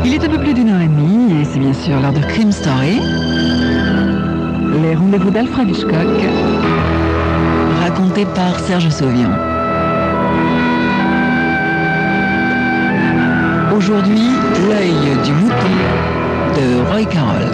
Il est un peu plus d'1h30 et c'est bien sûr l'heure de Crime Story. Les rendez-vous d'Alfred Hitchcock, racontés par Serge Sauvion. Aujourd'hui, L'œil du mouton de Roy Carroll.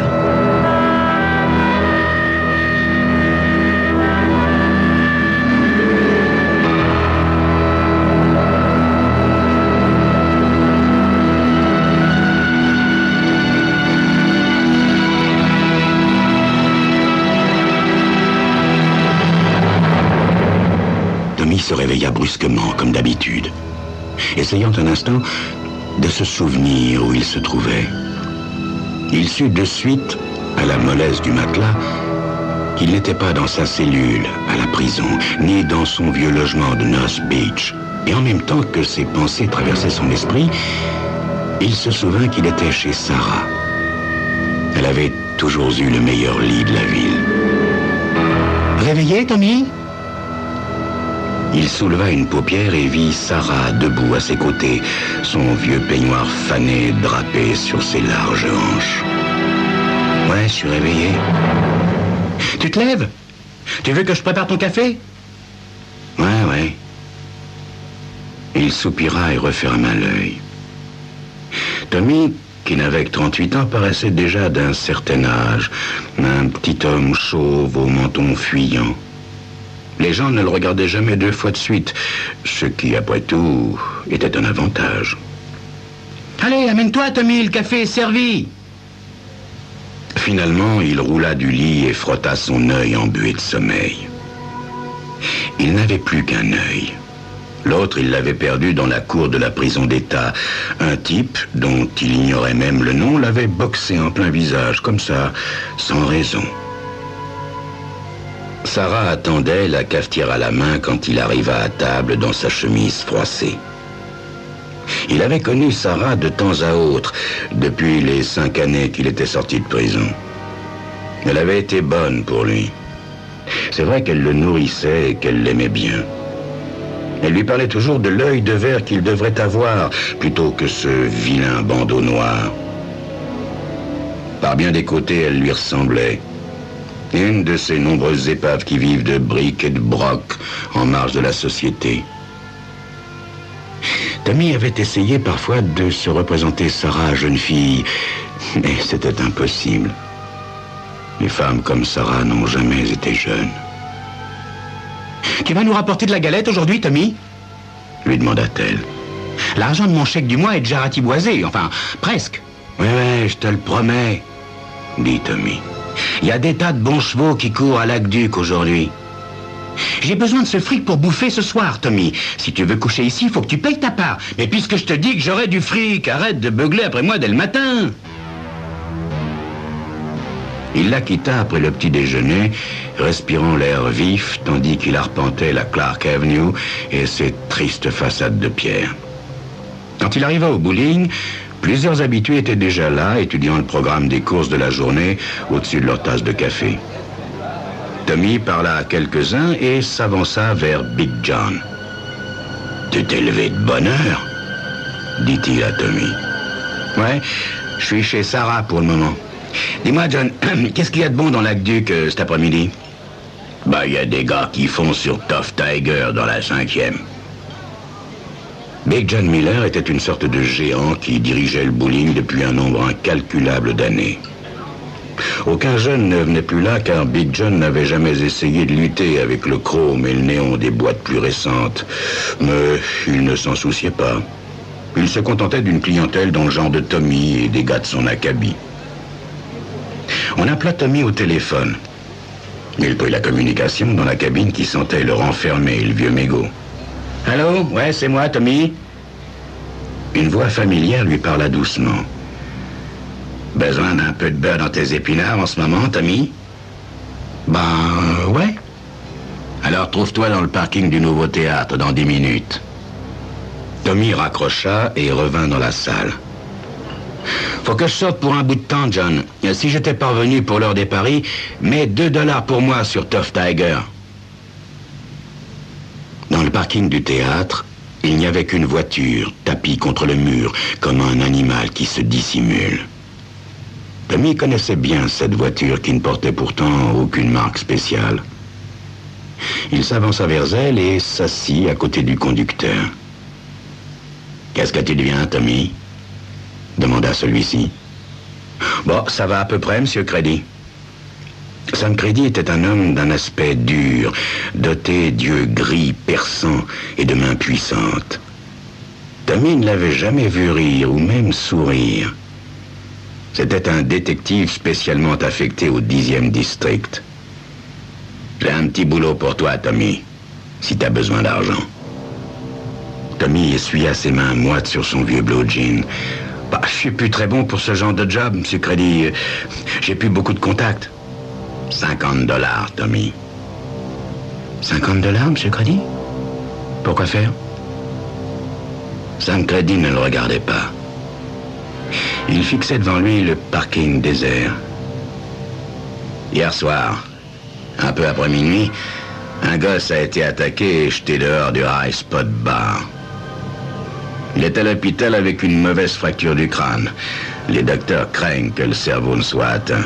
Tommy se réveilla brusquement, comme d'habitude, essayant un instant de se souvenir où il se trouvait. Il sut de suite, à la mollesse du matelas, qu'il n'était pas dans sa cellule, à la prison, ni dans son vieux logement de North Beach. Et en même temps que ses pensées traversaient son esprit, il se souvint qu'il était chez Sarah. Elle avait toujours eu le meilleur lit de la ville. Réveillé, Tommy? Il souleva une paupière et vit Sarah debout à ses côtés, son vieux peignoir fané drapé sur ses larges hanches. Ouais, je suis réveillé. Tu te lèves? Tu veux que je prépare ton café? Ouais. Il soupira et referma l'œil. Tommy, qui n'avait que 38 ans, paraissait déjà d'un certain âge, un petit homme chauve au menton fuyant. Les gens ne le regardaient jamais 2 fois de suite, ce qui, après tout, était un avantage. Allez, amène-toi, Tommy, le café est servi. Finalement, il roula du lit et frotta son œil embué de sommeil. Il n'avait plus qu'un œil. L'autre, il l'avait perdu dans la cour de la prison d'État. Un type, dont il ignorait même le nom, l'avait boxé en plein visage, comme ça, sans raison. Sarah attendait, la cafetière à la main, quand il arriva à table dans sa chemise froissée. Il avait connu Sarah de temps à autre, depuis les 5 années qu'il était sorti de prison. Elle avait été bonne pour lui. C'est vrai qu'elle le nourrissait et qu'elle l'aimait bien. Elle lui parlait toujours de l'œil de verre qu'il devrait avoir, plutôt que ce vilain bandeau noir. Par bien des côtés, elle lui ressemblait. Une de ces nombreuses épaves qui vivent de briques et de brocs en marge de la société. Tommy avait essayé parfois de se représenter Sarah jeune fille, mais c'était impossible. Les femmes comme Sarah n'ont jamais été jeunes. Tu vas nous rapporter de la galette aujourd'hui, Tommy? Lui demanda-t-elle. L'argent de mon chèque du mois est déjà ratiboisé, enfin, presque. Ouais, je te le promets, dit Tommy. Il y a des tas de bons chevaux qui courent à l'Aqueduc aujourd'hui. J'ai besoin de ce fric pour bouffer ce soir, Tommy. Si tu veux coucher ici, il faut que tu payes ta part. Mais puisque je te dis que j'aurai du fric, arrête de beugler après moi dès le matin. Il la quitta après le petit déjeuner, respirant l'air vif, tandis qu'il arpentait la Clark Avenue et ses tristes façades de pierre. Quand il arriva au bowling, plusieurs habitués étaient déjà là, étudiant le programme des courses de la journée au-dessus de leur tasse de café. Tommy parla à quelques-uns et s'avança vers Big John. « Tu t'es levé de bonne heure ?» dit-il à Tommy. « Ouais, je suis chez Sarah pour le moment. Dis-moi, John, qu'est-ce qu'il y a de bon dans l'Aqueduc cet après-midi ?»« Il y a des gars qui font sur Tough Tiger dans la 5e. » Big John Miller était une sorte de géant qui dirigeait le bowling depuis un nombre incalculable d'années. Aucun jeune ne venait plus là car Big John n'avait jamais essayé de lutter avec le chrome et le néon des boîtes plus récentes. Mais il ne s'en souciait pas. Il se contentait d'une clientèle dans le genre de Tommy et des gars de son acabit. On appela Tommy au téléphone. Il prit la communication dans la cabine qui sentait le renfermé et le vieux mégot. « Allô? Ouais, c'est moi, Tommy. » Une voix familière lui parla doucement. « Besoin d'un peu de beurre dans tes épinards en ce moment, Tommy? » Ouais. Alors trouve-toi dans le parking du nouveau théâtre dans 10 minutes. Tommy raccrocha et revint dans la salle. « Faut que je sorte pour un bout de temps, John. Si j'étais parvenu pour l'heure des paris, mets $2 pour moi sur Tough Tiger. » Dans le parking du théâtre, Il n'y avait qu'une voiture, tapie contre le mur, comme un animal qui se dissimule. Tommy connaissait bien cette voiture qui ne portait pourtant aucune marque spéciale. Il s'avança vers elle et s'assit à côté du conducteur. « Qu'est-ce que tu deviens, Tommy ?» demanda celui-ci. « Bon, ça va à peu près, Monsieur Credy. » Sam Credy était un homme d'un aspect dur, doté d'yeux gris perçants et de mains puissantes. Tommy ne l'avait jamais vu rire ou même sourire. C'était un détective spécialement affecté au 10e district. « J'ai un petit boulot pour toi, Tommy, si t'as besoin d'argent. » Tommy essuya ses mains moites sur son vieux blue jean. « Bah, je suis plus très bon pour ce genre de job, Monsieur Credy. J'ai plus beaucoup de contacts. » $50, Tommy. 50 $, Monsieur Credy? Pourquoi faire? Sam Credy ne le regardait pas. Il fixait devant lui le parking désert. Hier soir, un peu après minuit, un gosse a été attaqué et jeté dehors du High Spot Bar. Il est à l'hôpital avec une mauvaise fracture du crâne. Les docteurs craignent que le cerveau ne soit atteint.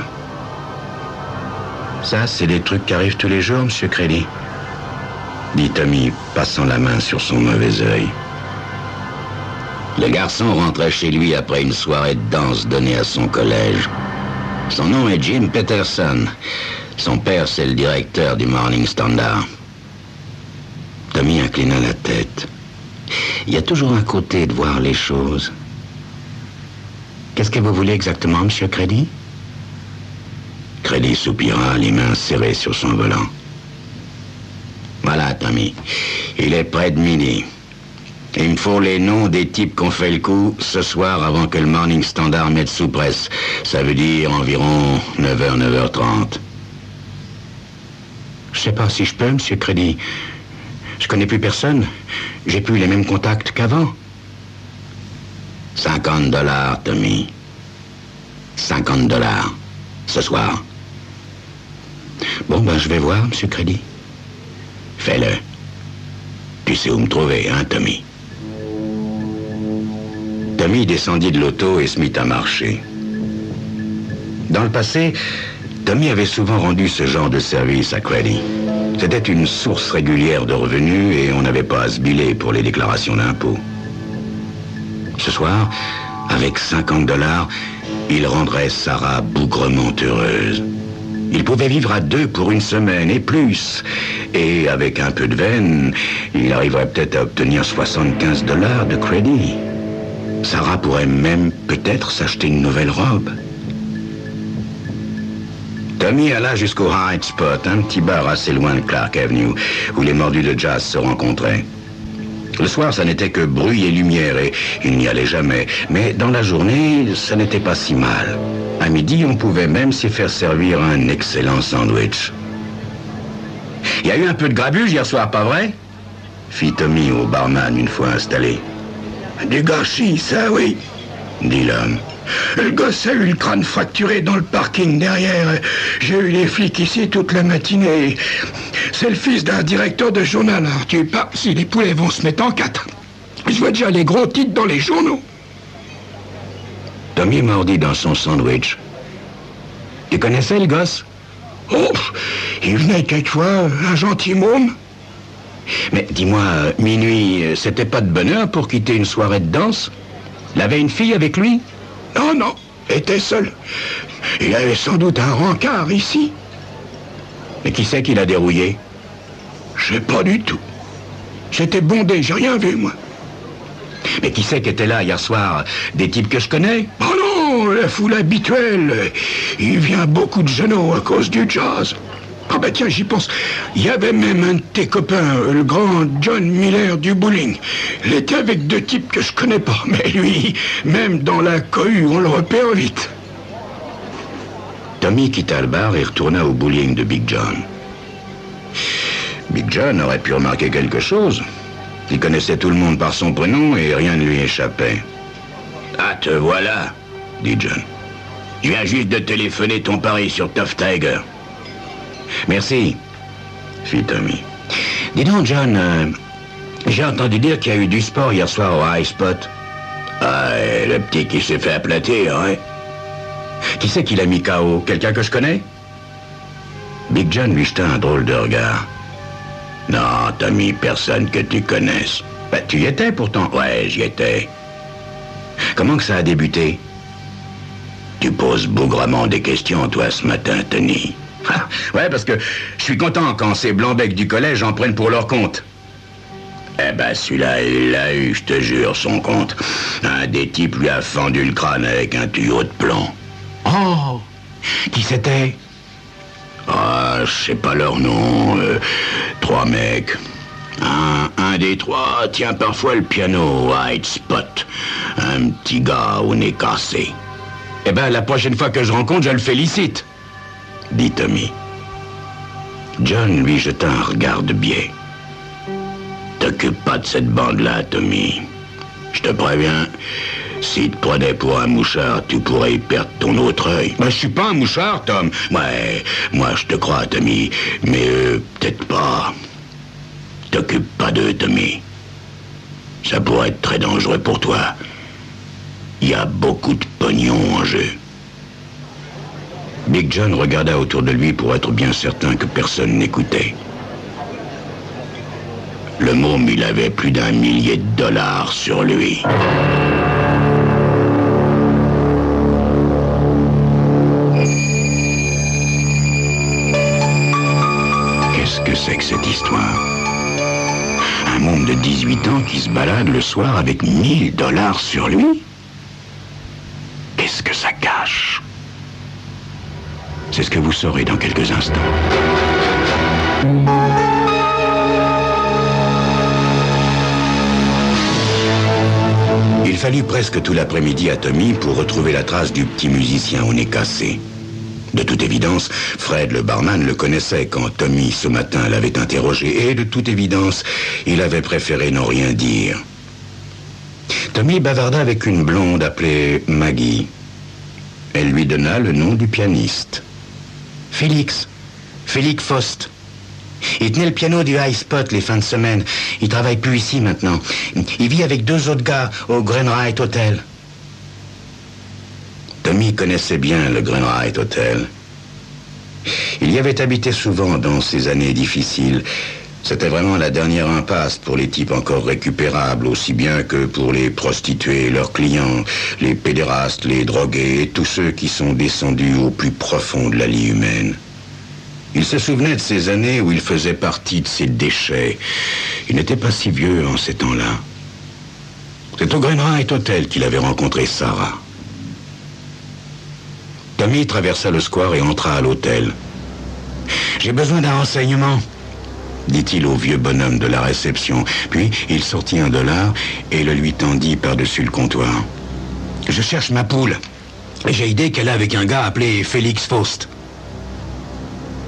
Ça, c'est des trucs qui arrivent tous les jours, Monsieur Credy, dit Tommy, passant la main sur son mauvais œil. Le garçon rentrait chez lui après une soirée de danse donnée à son collège. Son nom est Jim Peterson. Son père, c'est le directeur du Morning Standard. Tommy inclina la tête. Il y a toujours un côté de voir les choses. Qu'est-ce que vous voulez exactement, Monsieur Credy? Credy soupira, les mains serrées sur son volant. Voilà, Tommy. Il est près de midi. Il me faut les noms des types qui ont fait le coup ce soir avant que le Morning Standard mette sous presse. Ça veut dire environ 9h, 9h30. Je sais pas si je peux, Monsieur Credy. Je connais plus personne. J'ai plus les mêmes contacts qu'avant. 50 $, Tommy. 50 $. Ce soir. Bon, ben, je vais voir, Monsieur Credy. Fais-le. Tu sais où me trouver, hein, Tommy? Tommy descendit de l'auto et se mit à marcher. Dans le passé, Tommy avait souvent rendu ce genre de service à Credy. C'était une source régulière de revenus et on n'avait pas à se biler pour les déclarations d'impôts. Ce soir, avec 50 $, il rendrait Sarah bougrement heureuse. Il pouvait vivre à deux pour une semaine et plus. Et avec un peu de veine, il arriverait peut-être à obtenir 75 $ de Credy. Sarah pourrait même peut-être s'acheter une nouvelle robe. Tommy alla jusqu'au High Spot, un petit bar assez loin de Clark Avenue, où les mordus de jazz se rencontraient. Le soir, ça n'était que bruit et lumière, et il n'y allait jamais. Mais dans la journée, ça n'était pas si mal. À midi, on pouvait même s'y faire servir un excellent sandwich. « Il y a eu un peu de grabuge hier soir, pas vrai ?» fit Tommy au barman une fois installé. « Du gâchis, ça, oui, » dit l'homme. « Le gosse a eu le crâne fracturé dans le parking derrière. J'ai eu les flics ici toute la matinée. C'est le fils d'un directeur de journal. Alors tu parles si les poulets vont se mettre en quatre. Je vois déjà les gros titres dans les journaux. » Tommy mordit dans son sandwich. « Tu connaissais le gosse? »« Oh, il venait quelquefois, un gentil môme. »« Mais dis-moi, minuit, c'était pas de bonne heure pour quitter une soirée de danse? Il avait une fille avec lui? » ?»« Non, non, était seul. Il avait sans doute un rencard ici. »« Mais qui c'est qui l'a dérouillé? »« Je sais pas du tout. J'étais bondé, j'ai rien vu, moi. »« Mais qui c'est qui était là hier soir? Des types que je connais? »« Oh non, la foule habituelle. Il vient beaucoup de genoux à cause du jazz. » Ah ben tiens, j'y pense. Il y avait même un de tes copains, le grand John Miller du bowling. Il était avec deux types que je connais pas. Mais lui, même dans la cohue, on le repère vite. Tommy quitta le bar et retourna au bowling de Big John. Big John aurait pu remarquer quelque chose. Il connaissait tout le monde par son prénom et rien ne lui échappait. « Ah, te voilà, » dit John. « Je viens juste de téléphoner ton pari sur Tough Tiger. » « Merci, » fit Tommy. « Dis donc, John, J'ai entendu dire qu'il y a eu du sport hier soir au High Spot. Ah, et le petit qui s'est fait aplatir, hein? Qui c'est qui l'a mis KO? Quelqu'un que je connais? Big John lui jeta un drôle de regard. Non, Tommy, personne que tu connaisses. Ben, tu y étais pourtant. Ouais, j'y étais. Comment que ça a débuté? Tu poses bougrement des questions, toi, ce matin, Tony. Ouais, parce que je suis content quand ces blancs-becs du collège en prennent pour leur compte. Eh ben, celui-là, il l'a eu, je te jure, son compte. Un des types lui a fendu le crâne avec un tuyau de plomb. Oh! Qui c'était? Ah, je sais pas leur nom. 3 mecs. Un des 3 tient parfois le piano à High Spot. Un petit gars au nez cassé. Eh ben, la prochaine fois que je rencontre, je le félicite, dit Tommy. John lui jeta un regard de biais. T'occupe pas de cette bande-là, Tommy. Je te préviens, s'il te prenait pour un mouchard, tu pourrais y perdre ton autre œil. Ben, je suis pas un mouchard, Tom. Ouais, moi je te crois, Tommy, mais peut-être pas. T'occupe pas d'eux, Tommy. Ça pourrait être très dangereux pour toi. Il y a beaucoup de pognon en jeu. Big John regarda autour de lui pour être bien certain que personne n'écoutait. Le môme, il avait plus d'1 millier de dollars sur lui. Qu'est-ce que c'est que cette histoire? Un môme de 18 ans qui se balade le soir avec 1000 dollars sur lui? Qu'est-ce que ça cache? C'est ce que vous saurez dans quelques instants. Il fallut presque tout l'après-midi à Tommy pour retrouver la trace du petit musicien au nez cassé. De toute évidence, Fred le barman le connaissait quand Tommy ce matin l'avait interrogé et de toute évidence, il avait préféré n'en rien dire. Tommy bavarda avec une blonde appelée Maggie. Elle lui donna le nom du pianiste. Félix Faust. Il tenait le piano du High Spot les fins de semaine. Il travaille plus ici maintenant. Il vit avec 2 autres gars au Greenwright Hotel. Tommy connaissait bien le Greenwright Hotel. Il y avait habité souvent dans ces années difficiles. C'était vraiment la dernière impasse pour les types encore récupérables, aussi bien que pour les prostituées, leurs clients, les pédérastes, les drogués et tous ceux qui sont descendus au plus profond de la lie humaine. Il se souvenait de ces années où il faisait partie de ces déchets. Il n'était pas si vieux en ces temps-là. C'est au Greenwright Hotel qu'il avait rencontré Sarah. Tommy traversa le square et entra à l'hôtel. « J'ai besoin d'un renseignement », dit-il au vieux bonhomme de la réception. Puis il sortit $1 et le lui tendit par-dessus le comptoir. « Je cherche ma poule. J'ai idée qu'elle est avec un gars appelé Félix Faust. »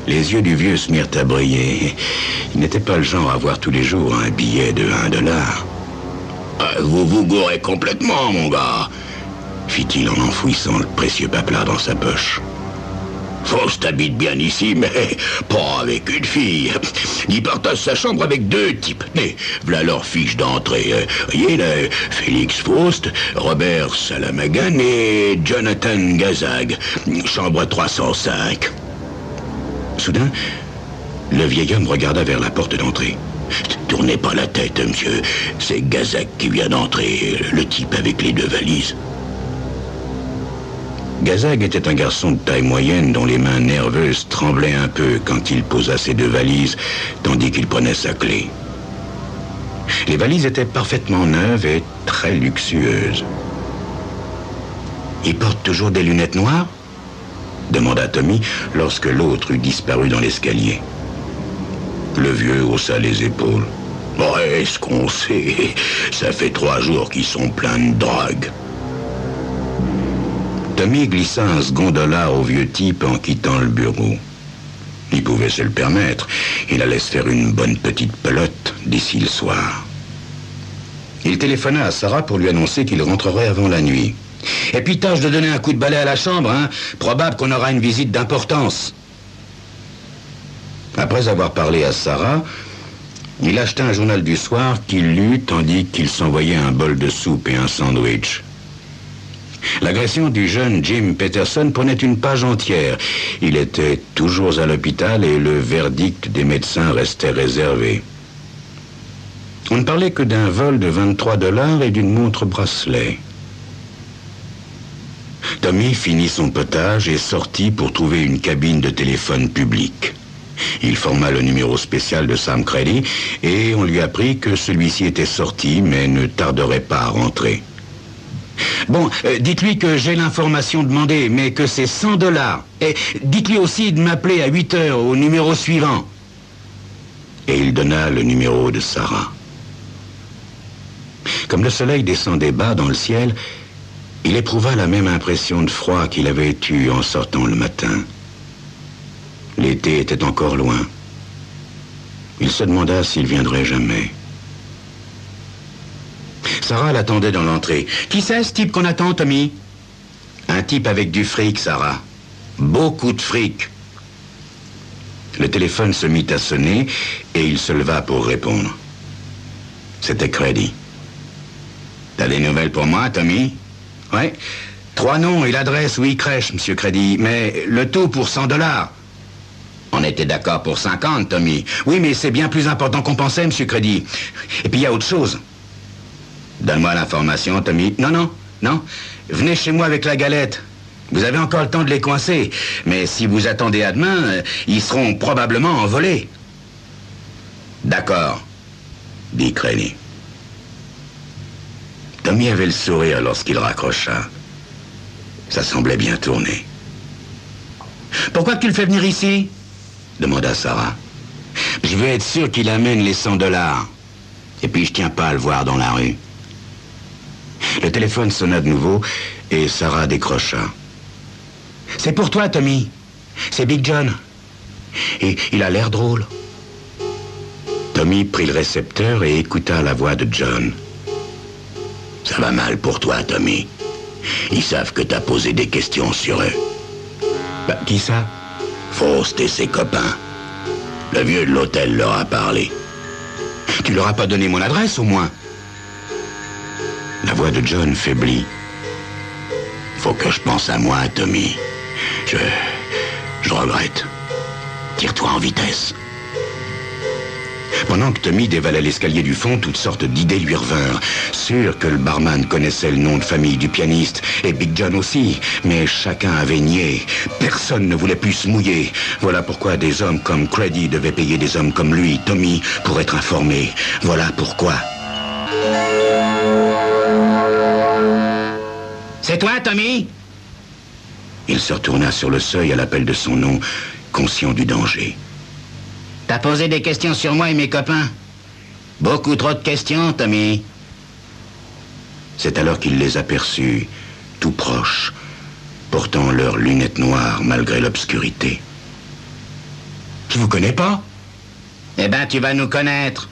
Les yeux du vieux se mirent à briller. Il n'était pas le genre à voir tous les jours un billet de $1. Vous vous gourrez complètement, mon gars, fit-il en enfouissant le précieux paplard dans sa poche. Faust habite bien ici, mais pas avec une fille. Il partage sa chambre avec 2 types. Mais voilà leur fiche d'entrée. Voyez là, Félix Faust, Robert Salamagan et Jonathan Gazag. Chambre 305. Soudain, le vieil homme regarda vers la porte d'entrée. Tournez pas la tête, monsieur. C'est Gazag qui vient d'entrer, le type avec les 2 valises. Gazag était un garçon de taille moyenne dont les mains nerveuses tremblaient un peu quand il posa ses 2 valises, tandis qu'il prenait sa clé. Les valises étaient parfaitement neuves et très luxueuses. « Il porte toujours des lunettes noires ?» demanda Tommy lorsque l'autre eut disparu dans l'escalier. Le vieux haussa les épaules. « Ouais, ce qu'on sait, ça fait 3 jours qu'ils sont pleins de drogue. » Tommy glissa un second $1 au vieux type en quittant le bureau. Il pouvait se le permettre. Il allait se faire une bonne petite pelote d'ici le soir. Il téléphona à Sarah pour lui annoncer qu'il rentrerait avant la nuit. « Et puis tâche de donner un coup de balai à la chambre, hein. Probable qu'on aura une visite d'importance. » Après avoir parlé à Sarah, Il acheta un journal du soir qu'il lut tandis qu'il s'envoyait un bol de soupe et un sandwich. L'agression du jeune Jim Peterson prenait une page entière. Il était toujours à l'hôpital et le verdict des médecins restait réservé. On ne parlait que d'un vol de 23 $ et d'une montre bracelet. Tommy finit son potage et sortit pour trouver une cabine de téléphone publique. Il forma le numéro spécial de Sam Crady et on lui apprit que celui-ci était sorti mais ne tarderait pas à rentrer. Bon, dites-lui que j'ai l'information demandée, mais que c'est 100 $. Et dites-lui aussi de m'appeler à 8 heures au numéro suivant. Et il donna le numéro de Sarah. Comme le soleil descendait bas dans le ciel, il éprouva la même impression de froid qu'il avait eue en sortant le matin. L'été était encore loin. Il se demanda s'il viendrait jamais. Sarah l'attendait dans l'entrée. « Qui c'est ce type qu'on attend, Tommy ?»« Un type avec du fric, Sarah. Beaucoup de fric. » Le téléphone se mit à sonner et il se leva pour répondre. C'était Crady. « T'as des nouvelles pour moi, Tommy ?»« Ouais. 3 noms et l'adresse où il crèche, monsieur Crady, mais le tout pour 100 $. On était d'accord pour 50, Tommy. Oui, mais c'est bien plus important qu'on pensait, monsieur Crady. Et puis il y a autre chose. Donne-moi l'information, Tommy. Non. Venez chez moi avec la galette. Vous avez encore le temps de les coincer. Mais si vous attendez à demain, ils seront probablement envolés. D'accord, dit Crady. Tommy avait le sourire lorsqu'il raccrocha. Ça semblait bien tourner. Pourquoi tu le fais venir ici ? Demanda Sarah. Je veux être sûr qu'il amène les 100 $. Et puis je tiens pas à le voir dans la rue. Le téléphone sonna de nouveau et Sarah décrocha. C'est pour toi, Tommy. C'est Big John. Et il a l'air drôle. Tommy prit le récepteur et écouta la voix de John. Ça va mal pour toi, Tommy. Ils savent que t'as posé des questions sur eux. Bah, qui ça? Faust et ses copains. Le vieux de l'hôtel leur a parlé. Tu leur as pas donné mon adresse, au moins? La voix de John faiblit. Faut que je pense à moi, Tommy. Je regrette. Tire-toi en vitesse. Pendant que Tommy dévalait l'escalier du fond, toutes sortes d'idées lui revinrent. Sûr que le barman connaissait le nom de famille du pianiste, et Big John aussi, mais chacun avait nié. Personne ne voulait plus se mouiller. Voilà pourquoi des hommes comme Crady devaient payer des hommes comme lui, Tommy, pour être informés. Voilà pourquoi. C'est toi, Tommy? Il se retourna sur le seuil à l'appel de son nom, conscient du danger. T'as posé des questions sur moi et mes copains? Beaucoup trop de questions, Tommy. C'est alors qu'il les aperçut, tout proches, portant leurs lunettes noires malgré l'obscurité. Je vous connais pas? Eh ben, tu vas nous connaître.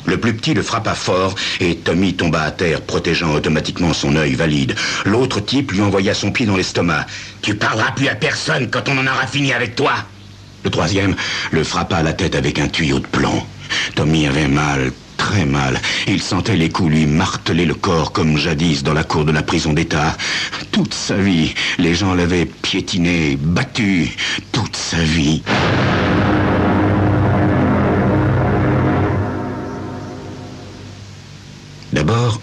Le plus petit le frappa fort et Tommy tomba à terre, protégeant automatiquement son œil valide. L'autre type lui envoya son pied dans l'estomac. Tu parleras plus à personne quand on en aura fini avec toi. Le troisième le frappa à la tête avec un tuyau de plomb. Tommy avait mal, très mal. Il sentait les coups lui marteler le corps comme jadis dans la cour de la prison d'État. Toute sa vie, les gens l'avaient piétiné, battu. Toute sa vie. D'abord,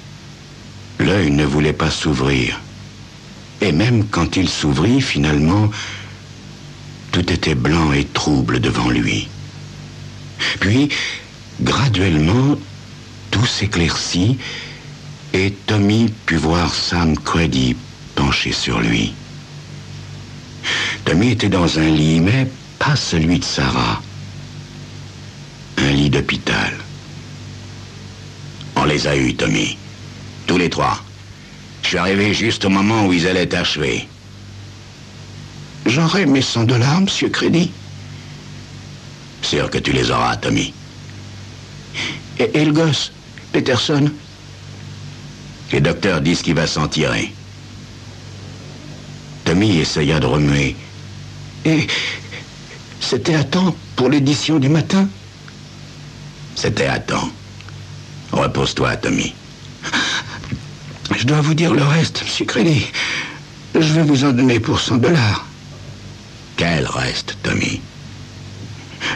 l'œil ne voulait pas s'ouvrir. Et même quand il s'ouvrit, finalement, tout était blanc et trouble devant lui. Puis, graduellement, tout s'éclaircit et Tommy put voir Sam Crady penché sur lui. Tommy était dans un lit, mais pas celui de Sarah. Un lit d'hôpital. On les a eus, Tommy. Tous les trois. Je suis arrivé juste au moment où ils allaient t'achever. J'aurai mes 100 $, monsieur Crady. Sûr que tu les auras, Tommy. Et le gosse, Peterson? Les docteurs disent qu'il va s'en tirer. Tommy essaya de remuer. Et c'était à temps pour l'édition du matin? C'était à temps. Repose-toi, Tommy. Je dois vous dire le reste, Monsieur Crédit. Je vais vous en donner pour $100. Quel reste, Tommy?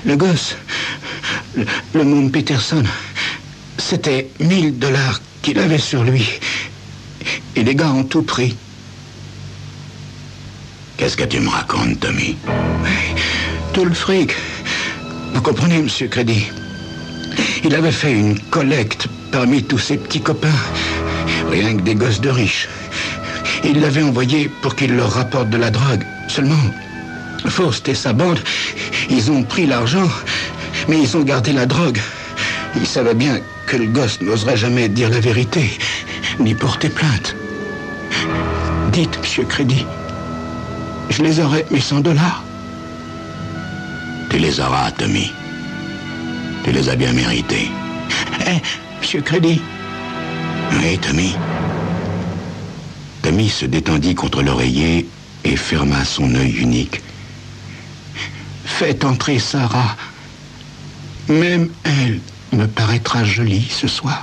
Le gosse, le Moon Peterson, c'était $1000 qu'il avait sur lui. Et les gars ont tout pris. Qu'est-ce que tu me racontes, Tommy? Oui, tout le fric. Vous comprenez, Monsieur Crédit? Il avait fait une collecte parmi tous ses petits copains. Rien que des gosses de riches. Il l'avait envoyé pour qu'il leur rapporte de la drogue. Seulement, Faust et sa bande, ils ont pris l'argent, mais ils ont gardé la drogue. Ils savaient bien que le gosse n'oserait jamais dire la vérité, ni porter plainte. Dites, Monsieur Crédit, je les aurai, mes $100. Tu les auras, Tommy. Tu les as bien mérités. Monsieur Crédit. Oui, Tommy. Tommy se détendit contre l'oreiller et ferma son œil unique. Faites entrer Sarah. Même elle me paraîtra jolie ce soir.